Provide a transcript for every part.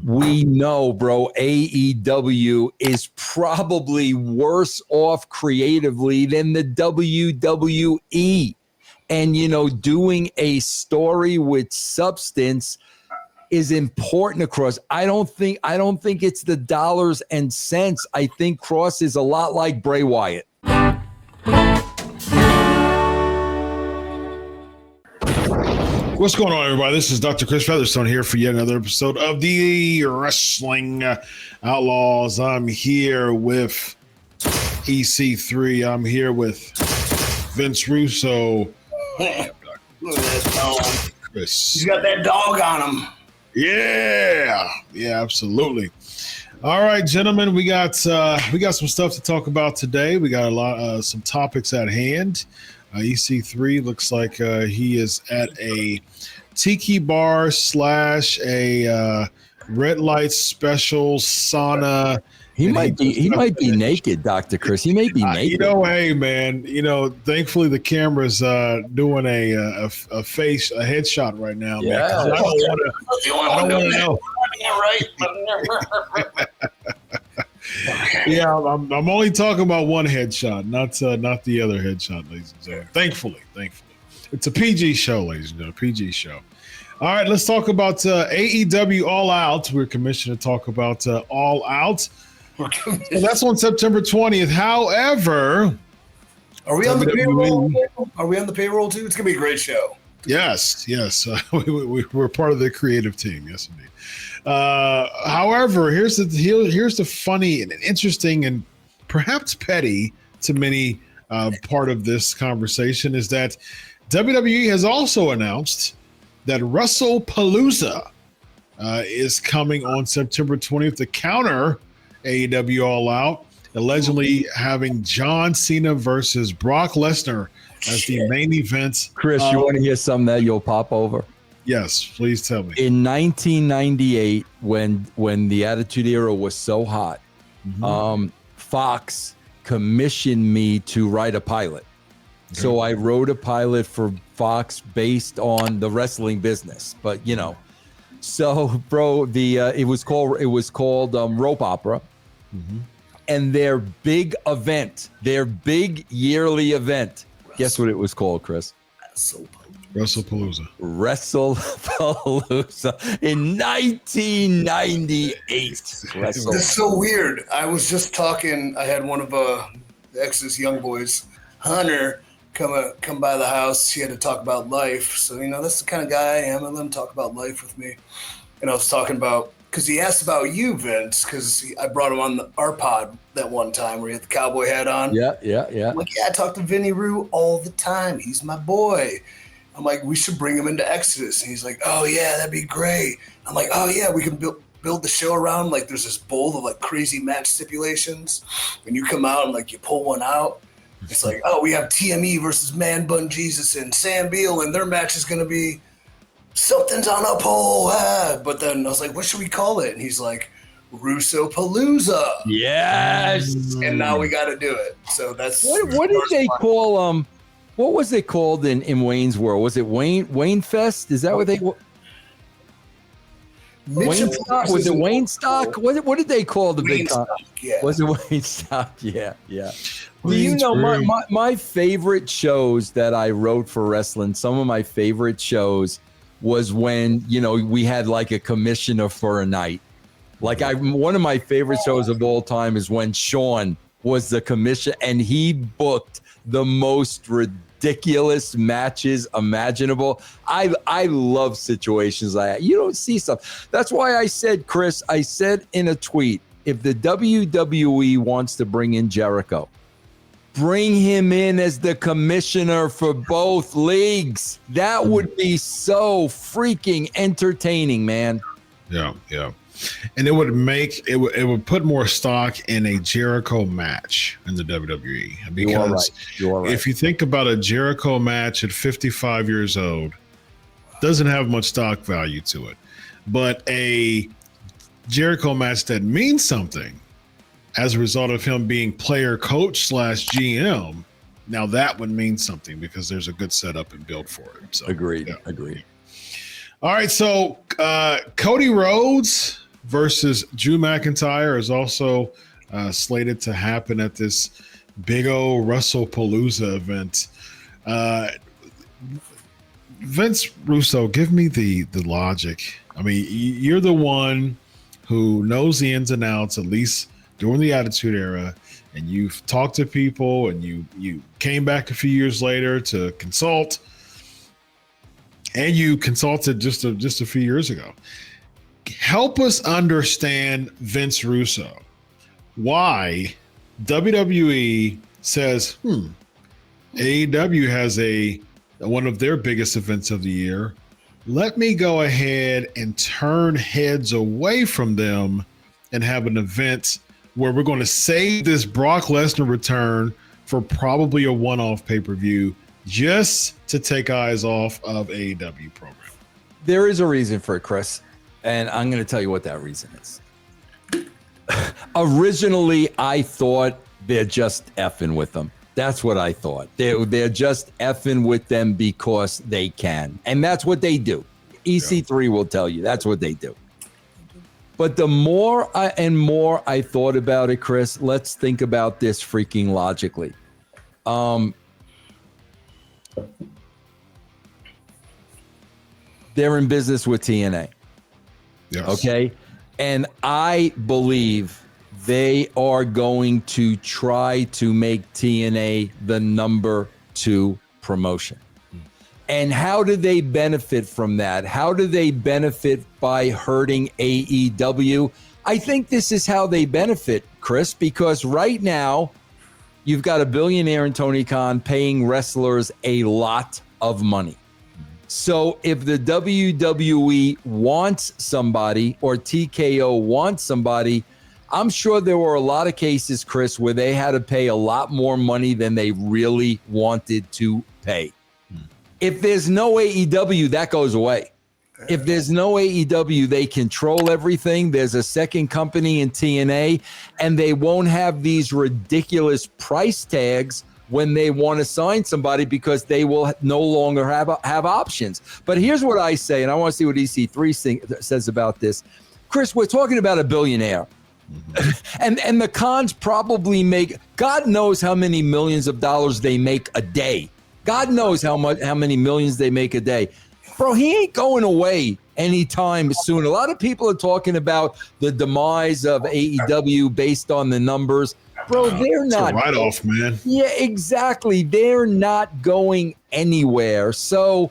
we know, bro, AEW is probably worse off creatively than the WWE. And, doing a story with substance is important to Kross. I don't think it's the dollars and cents. I think Kross is a lot like Bray Wyatt. What's going on, everybody? This is Dr. Chris Featherstone here for yet another episode of the Wrestling Outlaws. I'm here with EC3. I'm here with Vince Russo. Look at that dog. Chris. He's got that dog on him. Yeah, absolutely. All right, gentlemen, we got some stuff to talk about today. We got some topics at hand. EC3 looks like he is at a tiki bar / a red light special sauna. He might be naked, Dr. Chris. He may be naked. Hey man, thankfully the camera's doing a headshot right now, man. Yeah. I don't want to know. Yeah, right. Yeah, I'm only talking about one headshot, not the other headshot, ladies and gentlemen. Thankfully, it's a PG show, ladies and gentlemen. PG show. All right, let's talk about AEW All Out. We're commissioned to talk about All Out. So that's on September 20th. However, are we on the payroll? Are we on the payroll too? It's gonna be a great show. Yes. We're part of the creative team. Yes, indeed. However, here's the funny and interesting and perhaps petty to many part of this conversation is that WWE has also announced that Wrestlepalooza is coming on September 20th to counter AEW All Out, allegedly having John Cena versus Brock Lesnar as the main event. Chris, you want to hear something that you'll pop over? Yes, please tell me. In 1998, when the Attitude Era was so hot, Fox commissioned me to write a pilot. Okay. So I wrote a pilot for Fox based on the wrestling business. But so bro, it was called Rope Opera, and their big event, their big yearly event. Guess what it was called, Chris? WrestlePalooza in 1998. This is so weird. I was just talking. I had one of ex's young boys, Hunter, come by the house. He had to talk about life. So that's the kind of guy I am. I let him talk about life with me. And I was talking about, because he asked about you, Vince, because I brought him on our pod that one time where he had the cowboy hat on. Yeah. I'm like, I talk to Vinny Rue all the time. He's my boy. I'm like, we should bring him into Exodus. And he's like, oh, yeah, that'd be great. I'm like, oh, yeah, we can build the show around. Like, there's this bowl of, like, crazy match stipulations. When you come out and, like, you pull one out, it's like, oh, we have TME versus Man Bun Jesus and Sam Beal, and their match is going to be something's on a pole. But then I was like, what should we call it? And he's like, Russo-palooza. Yes. And now we got to do it. So that's what did they call what was it called in Wayne's World? Was it Wayne Fest? Is that what they? Wayne Stock? Was it Wayne Stock? What did they call the big? Yeah. Was it Wayne Stock? Yeah. My favorite shows that I wrote for wrestling. Some of my favorite shows was when we had like a commissioner for a night. Like one of my favorite shows of all time is when Sean was the commissioner and he booked the most ridiculous matches imaginable. I love situations like that. You don't see stuff. That's why I said, Chris, in a tweet, if the WWE wants to bring in Jericho, bring him in as the commissioner for both leagues. That would be so freaking entertaining, man. Yeah. And it would put more stock in a Jericho match in the WWE. Because you are right. If you think about a Jericho match at 55 years old, doesn't have much stock value to it. But a Jericho match that means something as a result of him being player coach / GM, now that would mean something because there's a good setup and build for it. So, Agreed. All right, so Cody Rhodes versus Drew McIntyre is also slated to happen at this big old WrestlePalooza event. Vince Russo, give me the logic. I mean, you're the one who knows the ins and outs, at least during the Attitude Era, and you've talked to people, and you came back a few years later to consult, and you consulted just a few years ago. Help us understand, Vince Russo, why WWE says, AEW has one of their biggest events of the year. Let me go ahead and turn heads away from them and have an event where we're going to save this Brock Lesnar return for probably a one-off pay-per-view just to take eyes off of AEW program. There is a reason for it, Chris, and I'm going to tell you what that reason is. Originally, I thought they're just effing with them. That's what I thought. They're just effing with them because they can. And that's what they do. EC3 will tell you that's what they do. But the more I thought about it, Chris, let's think about this freaking logically. They're in business with TNA. Yes. Okay. And I believe they are going to try to make TNA the number 2 promotion. And how do they benefit from that? How do they benefit by hurting AEW? I think this is how they benefit, Chris, because right now you've got a billionaire in Tony Khan paying wrestlers a lot of money. So if the WWE wants somebody or TKO wants somebody, I'm sure there were a lot of cases, Chris, where they had to pay a lot more money than they really wanted to pay. If there's no AEW, that goes away. If there's no AEW, they control everything. There's a second company in TNA, and they won't have these ridiculous price tags when they want to sign somebody because they will no longer have options. But here's what I say, and I want to see what EC3 says about this. Chris, we're talking about a billionaire. And the Khans probably make, God knows how many millions of dollars they make a day. God knows how many millions they make a day. Bro, he ain't going away anytime soon. A lot of people are talking about the demise of AEW based on the numbers. Bro, they're not. It's a write-off, man. Yeah, exactly. They're not going anywhere. So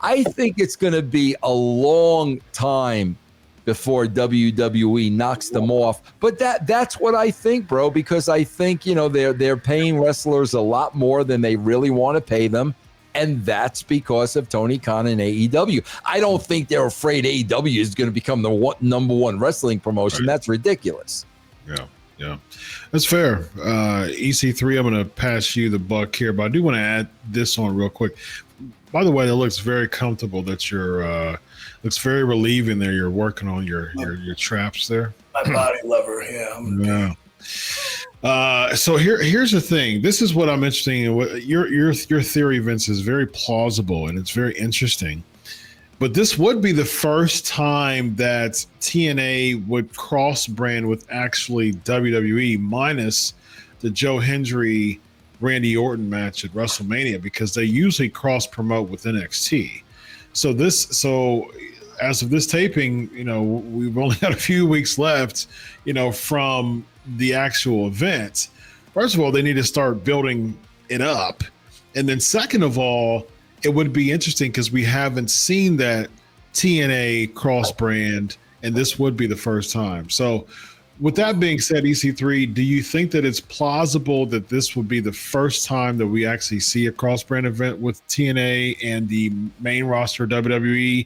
I think it's going to be a long time before WWE knocks them off. But that's what I think, bro, because I think, they're paying wrestlers a lot more than they really want to pay them. And that's because of Tony Khan and AEW. I don't think they're afraid AEW is going to become the number 1 wrestling promotion. Right. That's ridiculous. Yeah. That's fair. EC3, I'm going to pass you the buck here, but I do want to add this on real quick. By the way, that looks very comfortable. That you're looks very relieving there. You're working on your traps there. My body lever, yeah. So here's the thing. This is what I'm interested in. Your theory, Vince, is very plausible and it's very interesting. But this would be the first time that TNA would cross brand with actually WWE, minus the Joe Hendry Randy Orton match at WrestleMania, because they usually cross promote with NXT. So as of this taping, we've only got a few weeks left, from the actual event. First of all, they need to start building it up. And then second of all, it would be interesting because we haven't seen that TNA cross brand, and this would be the first time. So with that being said, EC3, do you think that it's plausible that this would be the first time that we actually see a cross brand event with TNA and the main roster of WWE?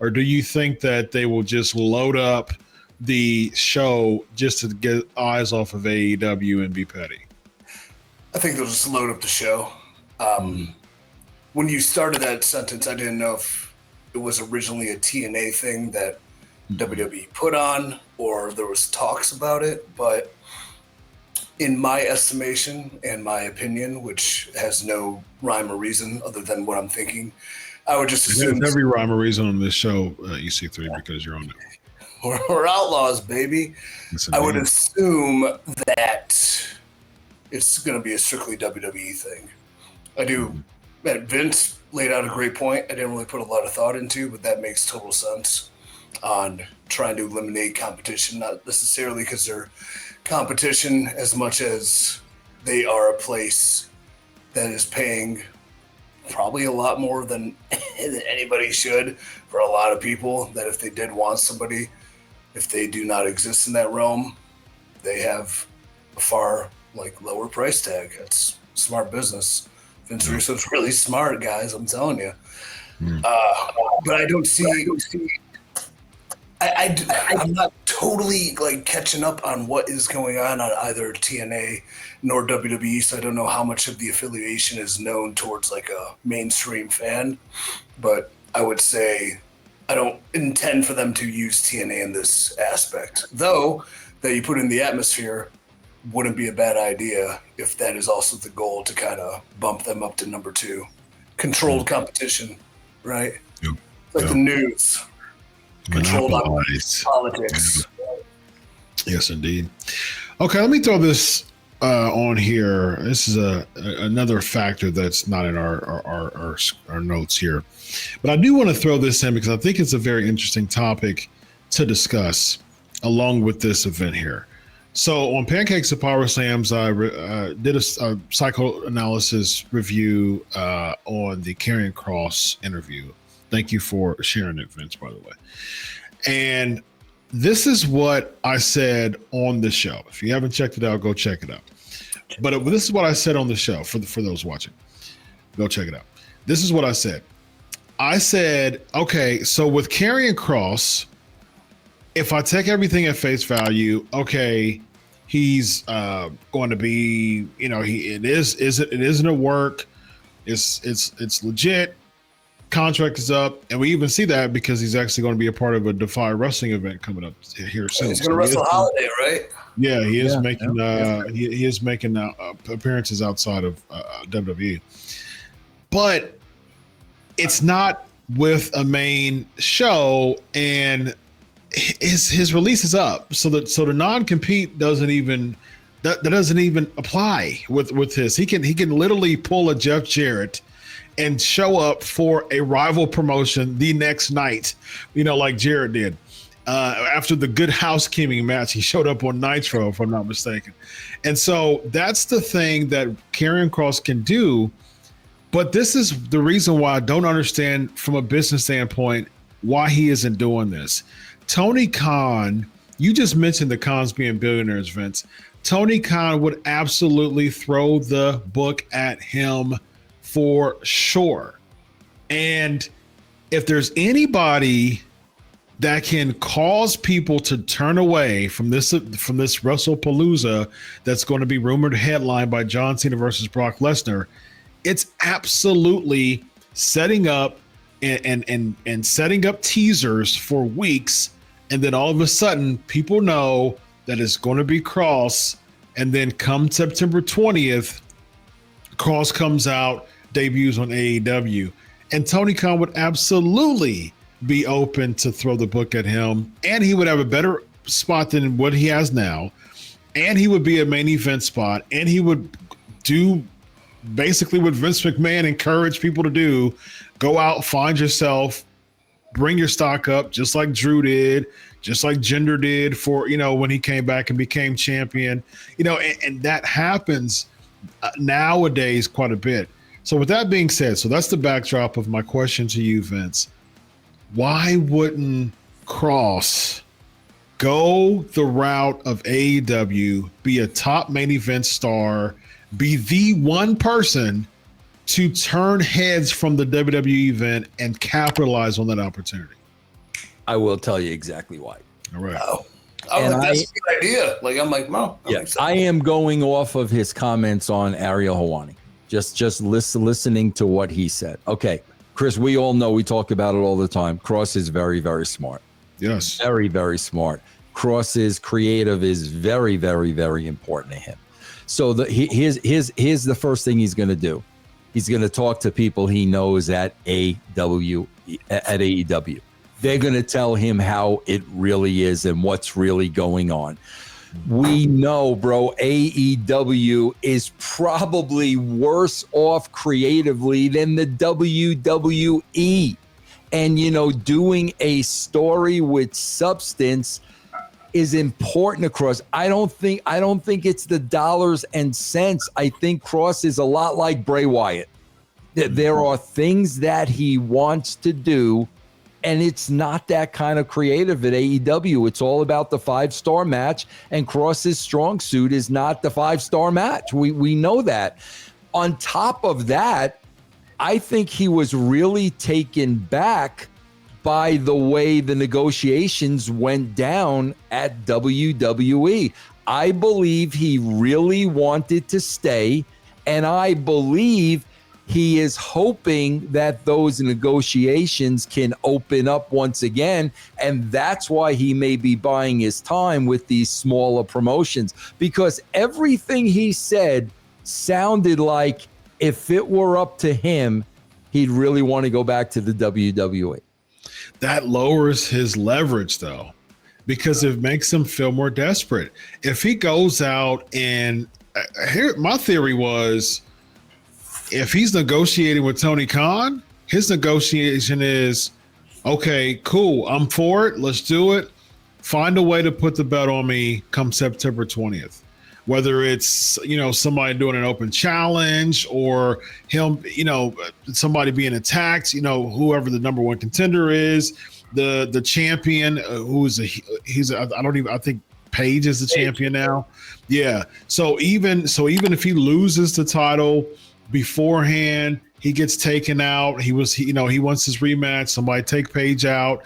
Or do you think that they will just load up the show just to get eyes off of AEW and be petty? I think they'll just load up the show. When you started that sentence, I didn't know if it was originally a TNA thing that WWE put on or there was talks about it. But in my estimation and my opinion, which has no rhyme or reason other than what I'm thinking, I would just assume. There's every rhyme or reason on this show, EC3, because you're on it. We're outlaws, baby. I would assume that it's going to be a strictly WWE thing. I do. Vince laid out a great point. I didn't really put a lot of thought into, but that makes total sense on trying to eliminate competition, not necessarily because they're competition as much as they are a place that is paying probably a lot more than anybody should for a lot of people, that if they did want somebody, if they do not exist in that realm, they have a far lower price tag. That's smart business. Vince Russo's really smart, guys. I'm telling you. But I don't see. I'm not totally catching up on what is going on either TNA nor WWE, so I don't know how much of the affiliation is known towards a mainstream fan. But I would say I don't intend for them to use TNA in this aspect, though that you put in the atmosphere wouldn't be a bad idea if that is also the goal, to kind of bump them up to number 2. Controlled competition, right? Yep. The news. Controlled politics. Yes, indeed. Okay, let me throw this on here. This is another factor that's not in our notes here, but I do want to throw this in because I think it's a very interesting topic to discuss along with this event here. So on Pancakes and Power Slams, I did a psychoanalysis review on the Karrion Kross interview. Thank you for sharing it, Vince, by the way. And this is what I said on the show. If you haven't checked it out, go check it out. But this is what I said on the show for those watching. Go check it out. This is what I said. I said, okay, so with Karrion Kross, if I take everything at face value, okay, he's going to be, it isn't a work. It's legit. Contract is up, and we even see that because he's actually going to be a part of a Defy Wrestling event coming up here soon. He's going to wrestle Holiday, right? Yeah, he is making he is making appearances outside of WWE, but it's not with a main show, and his release is up, so the non-compete doesn't even apply with his. He can literally pull a Jeff Jarrett and show up for a rival promotion the next night, like Jarrett did. After the Good Housekeeping match, he showed up on Nitro, if I'm not mistaken. And so that's the thing that Karrion Kross can do. But this is the reason why I don't understand from a business standpoint why he isn't doing this. Tony Khan, you just mentioned the Khans being billionaires, Vince. Tony Khan would absolutely throw the book at him for sure. And if there's anybody that can cause people to turn away from this WrestlePalooza that's going to be rumored headlined by John Cena versus Brock Lesnar, it's absolutely setting up and setting up teasers for weeks, and then all of a sudden people know that it's going to be Kross, and then come September 20th, Kross comes out, debuts on AEW, and Tony Khan would absolutely be open to throw the book at him, and he would have a better spot than what he has now, and he would be a main event spot, and he would do basically what Vince McMahon encouraged people to do: go out, find yourself, bring your stock up, just like Drew did, just like Jinder did for, when he came back and became champion, and that happens nowadays quite a bit. So with that being said, so that's the backdrop of my question to you, Vince. Why wouldn't Kross go the route of AEW, be a top main event star, be the one person to turn heads from the WWE event and capitalize on that opportunity? I will tell you exactly why. All right. Oh, that's a good idea. I'm like, no. I am going off of his comments on Ariel Helwani. Just listening to what he said. Okay, Chris, we all know, we talk about it all the time. Kross is very, very smart. Yes. Very, very smart. Kross's creative is very, very, very important to him. So here's the first thing he's going to do. He's going to talk to people he knows at AEW. They're going to tell him how it really is and what's really going on. We know, bro, AEW is probably worse off creatively than the WWE. And, you know, doing a story with substance is important across. I don't think it's the dollars and cents. I think Kross is a lot like Bray Wyatt. There are things that he wants to do, and it's not that kind of creative at AEW. It's all about the 5-star match, and Kross's strong suit is not the 5-star match. We know that. On top of that, I think he was really taken back by the way the negotiations went down at WWE. I believe he really wanted to stay, and I believe he is hoping that those negotiations can open up once again, and that's why he may be buying his time with these smaller promotions, because everything he said sounded like if it were up to him, he'd really want to go back to the WWE. That lowers his leverage, though, because it makes him feel more desperate. If he goes out and here, my theory was, if he's negotiating with Tony Khan, his negotiation is, okay, cool, I'm for it. Let's do it. Find a way to put the belt on me come September 20th. Whether it's, you know, somebody doing an open challenge or him, you know, somebody being attacked, you know, whoever the number one contender is, the champion, I think Paige is the champion now. Yeah. So even if he loses the title beforehand, he gets taken out. He wants his rematch. Somebody take Paige out.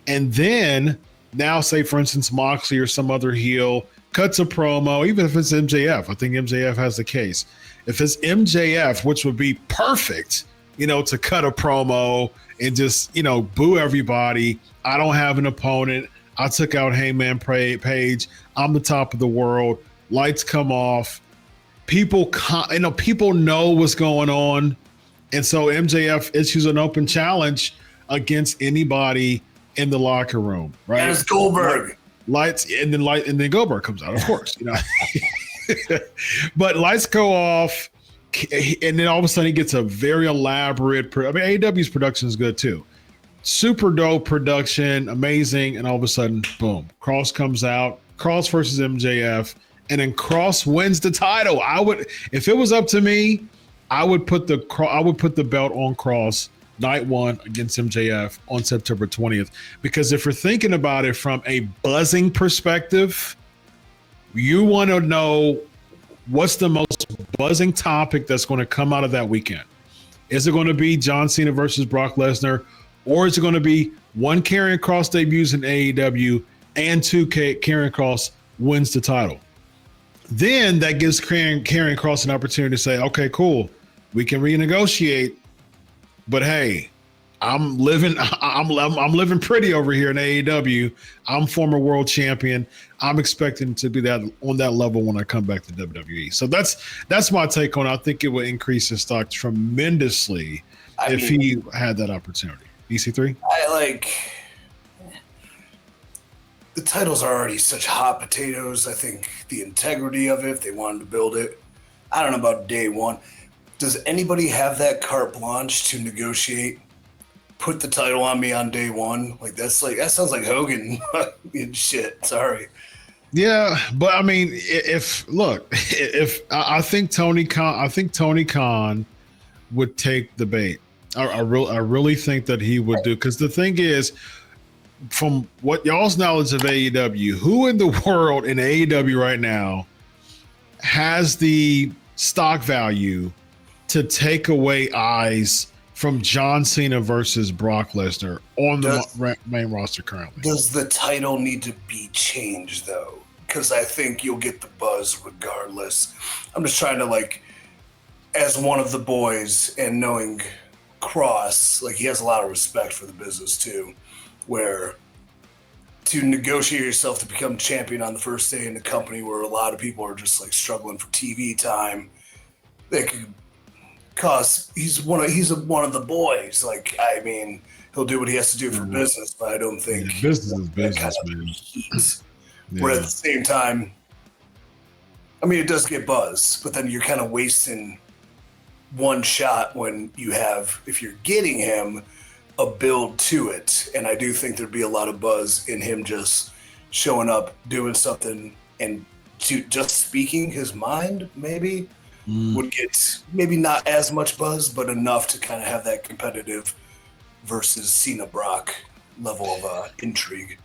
And then now, say, for instance, Moxley or some other heel cuts a promo, even if it's MJF. I think MJF has the case. If it's MJF, which would be perfect, you know, to cut a promo and just, you know, boo everybody. I don't have an opponent. I took out Hangman Page. I'm the top of the world. Lights come off. People know what's going on. And so MJF issues an open challenge against anybody in the locker room, right? And it's Goldberg. Lights, and then Goldberg comes out, of course, you know. But lights go off, and then all of a sudden he gets a very elaborate. AEW's production is good too, super dope production, amazing, and all of a sudden, boom, Kross comes out, Kross versus MJF, and then Kross wins the title. If it was up to me, I would put the belt on Kross night one against MJF on September 20th. Because if you're thinking about it from a buzzing perspective, you want to know what's the most buzzing topic that's going to come out of that weekend. Is it going to be John Cena versus Brock Lesnar, or is it going to be one, Karrion Kross debuts in AEW, and two, Karrion Kross wins the title? Then that gives Karrion Kross an opportunity to say, okay, cool, we can renegotiate. But hey, I'm living pretty over here in AEW. I'm former world champion. I'm expecting to be on that level when I come back to WWE. So that's my take on it. I think it would increase his stock tremendously if he had that opportunity. EC3? The titles are already such hot potatoes. I think the integrity of it, if they wanted to build it, I don't know about day one. Does anybody have that carte blanche to negotiate? Put the title on me on day one. That sounds like Hogan and shit. Sorry. Yeah, but I mean, I think Tony Khan would take the bait. I really think that he would do, because the thing is, from what y'all's knowledge of AEW, who in the world in AEW right now has the stock value to take away eyes from John Cena versus Brock Lesnar on the main roster currently? Does the title need to be changed, though? Because I think you'll get the buzz regardless. I'm just trying to, as one of the boys and knowing Kross, he has a lot of respect for the business, too, where to negotiate yourself to become champion on the first day in the company where a lot of people are just, struggling for TV time, they could... Cause he's one of the boys. he'll do what he has to do for business, but I don't think business is business, man. Where at the same time, I mean, it does get buzz, but then you're kind of wasting one shot when you have, if you're getting him, a build to it. And I do think there'd be a lot of buzz in him just showing up, doing something, and just speaking his mind, maybe would get maybe not as much buzz, but enough to kind of have that competitive versus Cena Brock level of intrigue.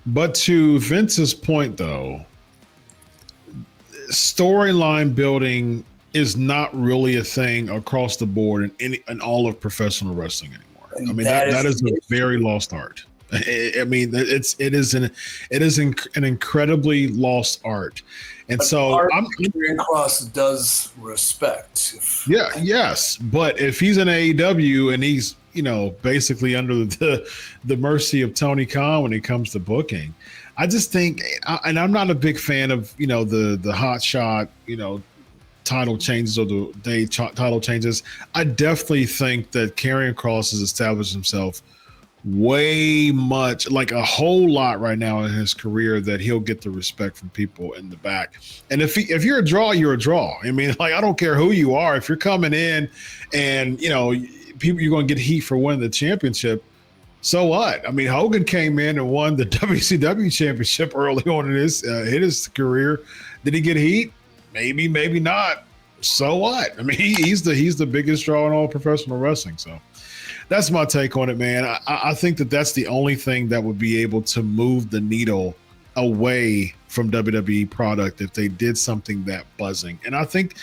But to Vince's point, though, storyline building is not really a thing across the board in all of professional wrestling anymore. I mean, that is a very lost art. I mean, it is an incredibly lost art, and but so Karrion Kross does respect. Yes, but if he's in AEW and he's basically under the mercy of Tony Khan when it comes to booking, I just think, and I'm not a big fan of the hot shot title changes or the day title changes. I definitely think that Karrion Kross has established himself way much, like a whole lot right now in his career, that he'll get the respect from people in the back. And if you're a draw, you're a draw. I mean, like, I don't care who you are. If you're coming in and people, you're going to get heat for winning the championship, so what? I mean, Hogan came in and won the WCW championship early on in his career. Did he get heat? Maybe, maybe not. So what? I mean, he's the biggest draw in all professional wrestling. So that's my take on it, man. I think that's the only thing that would be able to move the needle away from WWE product if they did something that buzzing. And I think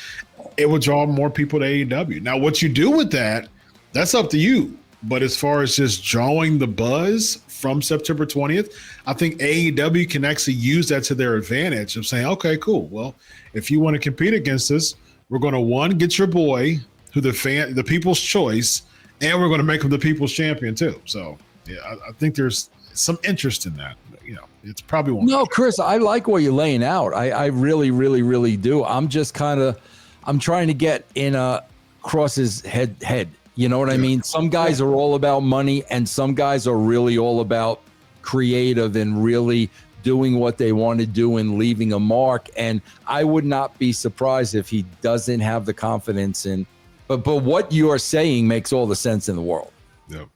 it would draw more people to AEW. Now, what you do with that, that's up to you. But as far as just drawing the buzz from September 20th, I think AEW can actually use that to their advantage of saying, okay, cool. Well, if you want to compete against us, we're going to, get your boy, who the people's choice, and we're going to make him the people's champion too. So, yeah, I think there's some interest in that. It's probably one. No, Chris, I like what you're laying out. I really, really, really do. I'm just I'm trying to get in Kross's head. You know what I mean? Some guys are all about money, and some guys are really all about creative and really doing what they want to do and leaving a mark. And I would not be surprised if he doesn't have the confidence in. But what you are saying makes all the sense in the world. Yep.